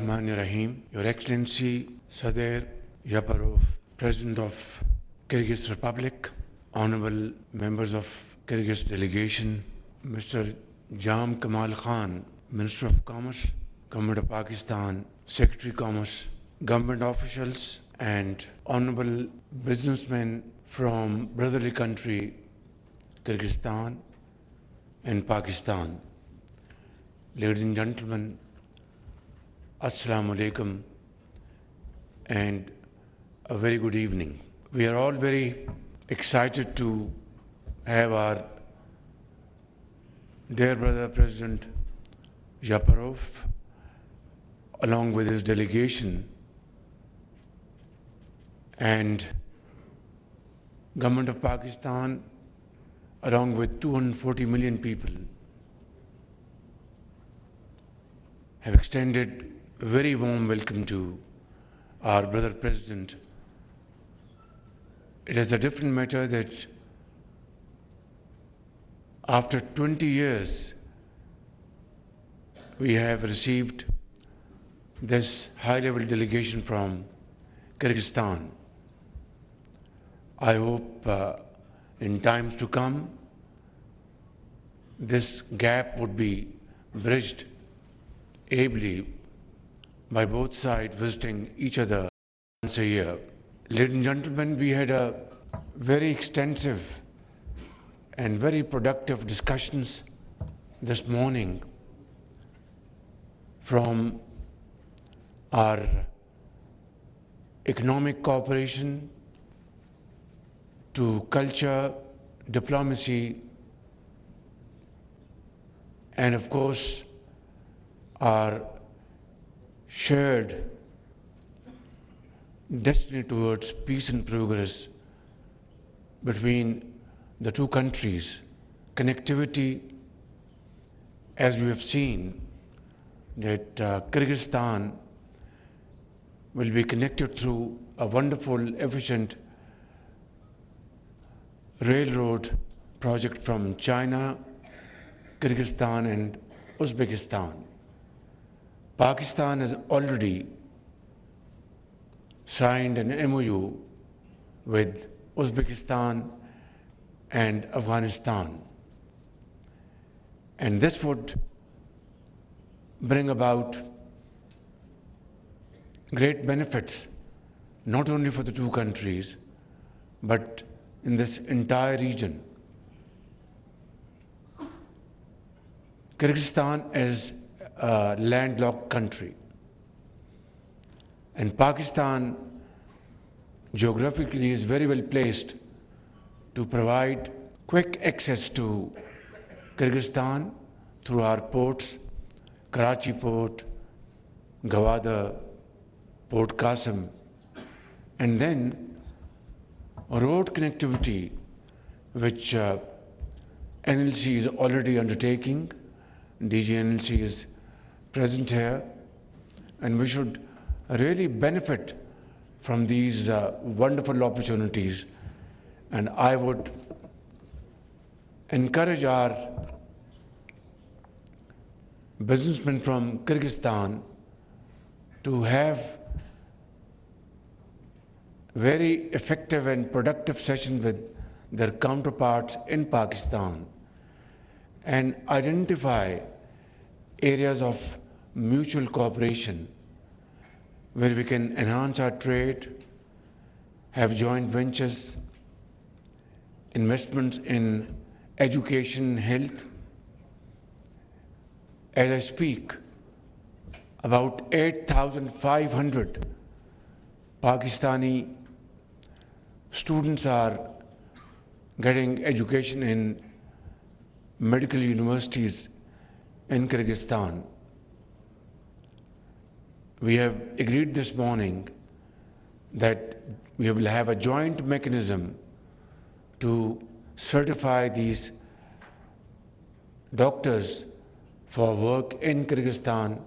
Bismillahirrahmanirrahim. Your Excellency Sadr Yaparov, President of Kyrgyz Republic, Honorable members of Kyrgyz delegation, Mr. Jam Kamal Khan, Minister of Commerce, Government of Pakistan, Secretary Commerce, government officials, and honorable businessmen from brotherly country Kyrgyzstan and Pakistan. Ladies and gentlemen, Assalamu alaikum and a very good evening. We are all very excited to have our dear brother President Yaparov along with his delegation and Government of Pakistan along with 240 million people have extended a very warm welcome to our brother President. It is a different matter that after 20 years we have received this high-level delegation from Kyrgyzstan. I hope in times to come this gap would be bridged ably by both sides visiting each other once a year. Ladies and gentlemen, we had a very extensive and very productive discussions this morning from our economic cooperation to culture, diplomacy, and of course our shared destiny towards peace and progress between the two countries. Connectivity, as we have seen, that Kyrgyzstan will be connected through a wonderful, efficient railroad project from China, Kyrgyzstan and Uzbekistan. Pakistan has already signed an MOU with Uzbekistan and Afghanistan. And this would bring about great benefits, not only for the two countries, but in this entire region. Kyrgyzstan is a landlocked country, and Pakistan geographically is very well placed to provide quick access to Kyrgyzstan through our ports, Karachi Port, Gwadar, Port Qasim, and then road connectivity, which NLC is already undertaking. DG NLC is present here, and we should really benefit from these wonderful opportunities. And I would encourage our businessmen from Kyrgyzstan to have very effective and productive sessions with their counterparts in Pakistan and identify areas of mutual cooperation where we can enhance our trade, have joint ventures, investments in education, health. As I speak, about 8,500 Pakistani students are getting education in medical universities in Kyrgyzstan. We have agreed this morning that we will have a joint mechanism to certify these doctors for work in Kyrgyzstan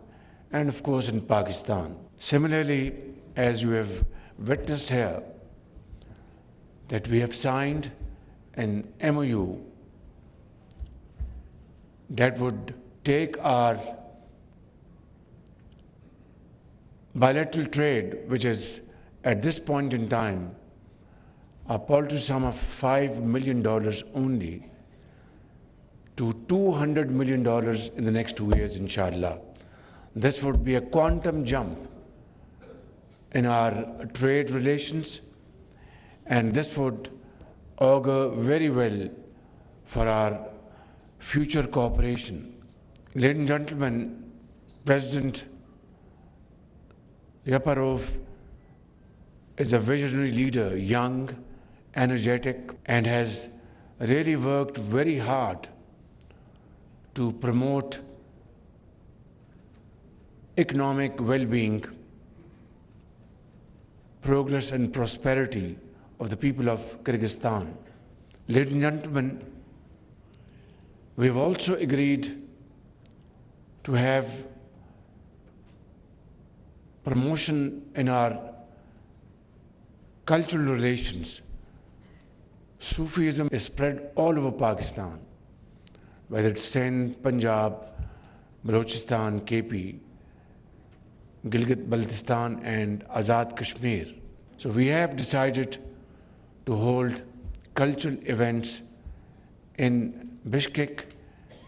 and of course in Pakistan. Similarly, as you have witnessed here, that we have signed an MOU that would take our bilateral trade, which is at this point in time a paltry sum of $5 million only, to $200 million in the next 2 years, inshallah. This would be a quantum jump in our trade relations, and this would augur very well for our future cooperation. Ladies and gentlemen, President Yaparov is a visionary leader, young, energetic, and has really worked very hard to promote economic well-being, progress and prosperity of the people of Kyrgyzstan. Ladies and gentlemen, we have also agreed to have promotion in our cultural relations. Sufism is spread all over Pakistan, whether it's Sindh, Punjab, Balochistan, KP, Gilgit-Baltistan, and Azad Kashmir. So we have decided to hold cultural events in Bishkek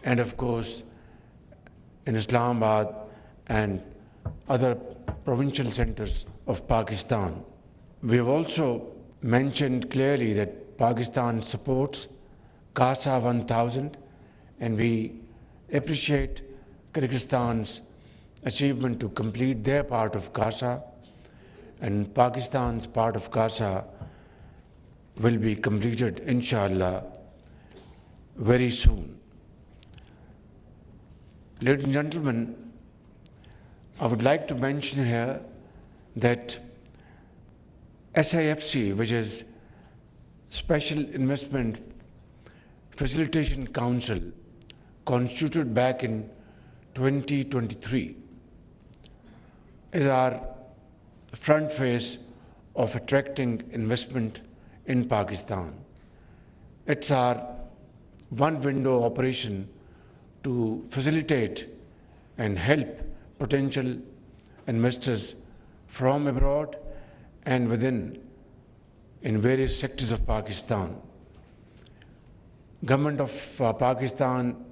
and, of course, in Islamabad and other provincial centers of Pakistan. We have also mentioned clearly that Pakistan supports CASA 1000, and we appreciate Kyrgyzstan's achievement to complete their part of CASA, and Pakistan's part of CASA will be completed, inshallah, very soon. Ladies and gentlemen, I would like to mention here that SIFC, which is Special Investment Facilitation Council, constituted back in 2023, is our front face of attracting investment in Pakistan. It's our one window operation to facilitate and help potential investors from abroad and within in various sectors of Pakistan. Government of Pakistan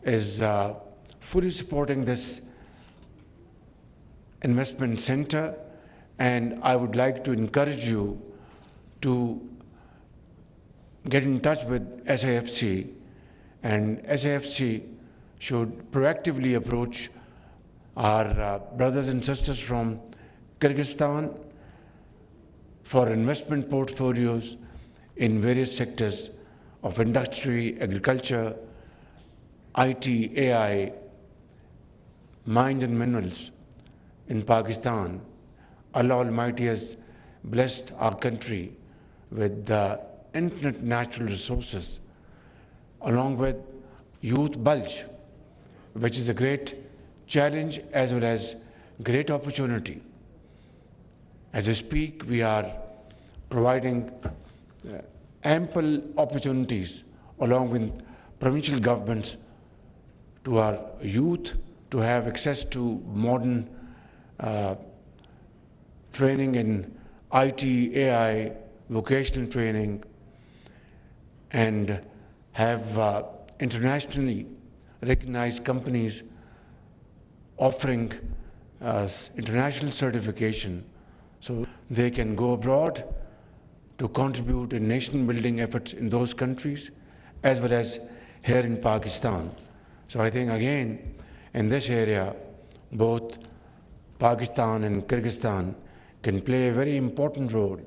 is fully supporting this investment center, and I would like to encourage you to get in touch with SIFC, and SIFC should proactively approach our brothers and sisters from Kyrgyzstan for investment portfolios in various sectors of industry, agriculture, IT, AI, mines and minerals in Pakistan. Allah Almighty has blessed our country with the infinite natural resources, along with youth bulge, which is a great challenge as well as great opportunity. As I speak, we are providing ample opportunities along with provincial governments to our youth to have access to modern training in IT, AI, vocational training, and have internationally recognized companies offering international certification so they can go abroad to contribute in nation-building efforts in those countries as well as here in Pakistan. So I think again in this area both Pakistan and Kyrgyzstan can play a very important role,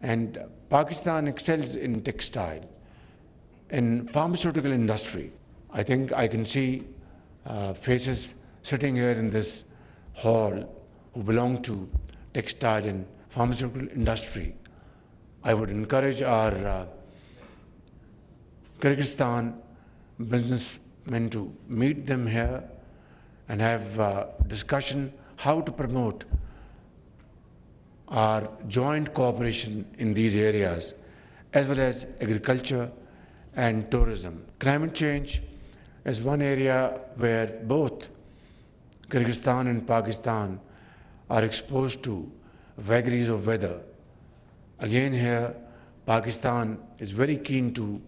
and Pakistan excels in textile, in pharmaceutical industry. I think I can see faces sitting here in this hall who belong to textile and pharmaceutical industry. I would encourage our Kyrgyzstan businessmen to meet them here and have discussion how to promote our joint cooperation in these areas, as well as agriculture and tourism. Climate change is one area where both Kyrgyzstan and Pakistan are exposed to vagaries of weather. Again here, Pakistan is very keen to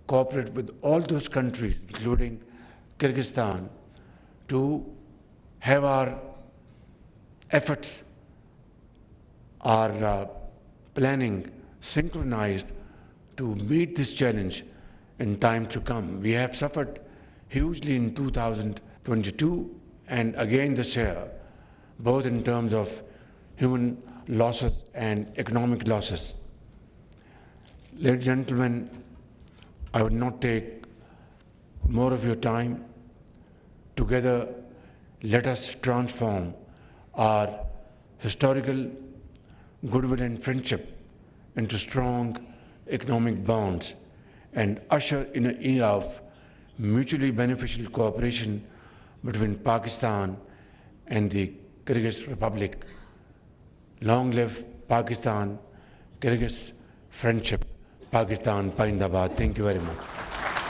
cooperate with all those countries, including Kyrgyzstan, to have our efforts, our planning synchronized to meet this challenge in time to come. We have suffered hugely in 2022 and again this year, both in terms of human losses and economic losses. Ladies and gentlemen, I would not take more of your time. Together, let us transform our historical goodwill and friendship into strong economic bonds and usher in an era of mutually beneficial cooperation between Pakistan and the Kyrgyz Republic. Long live Pakistan, Kyrgyz friendship, Pakistan, Paindabad. Thank you very much.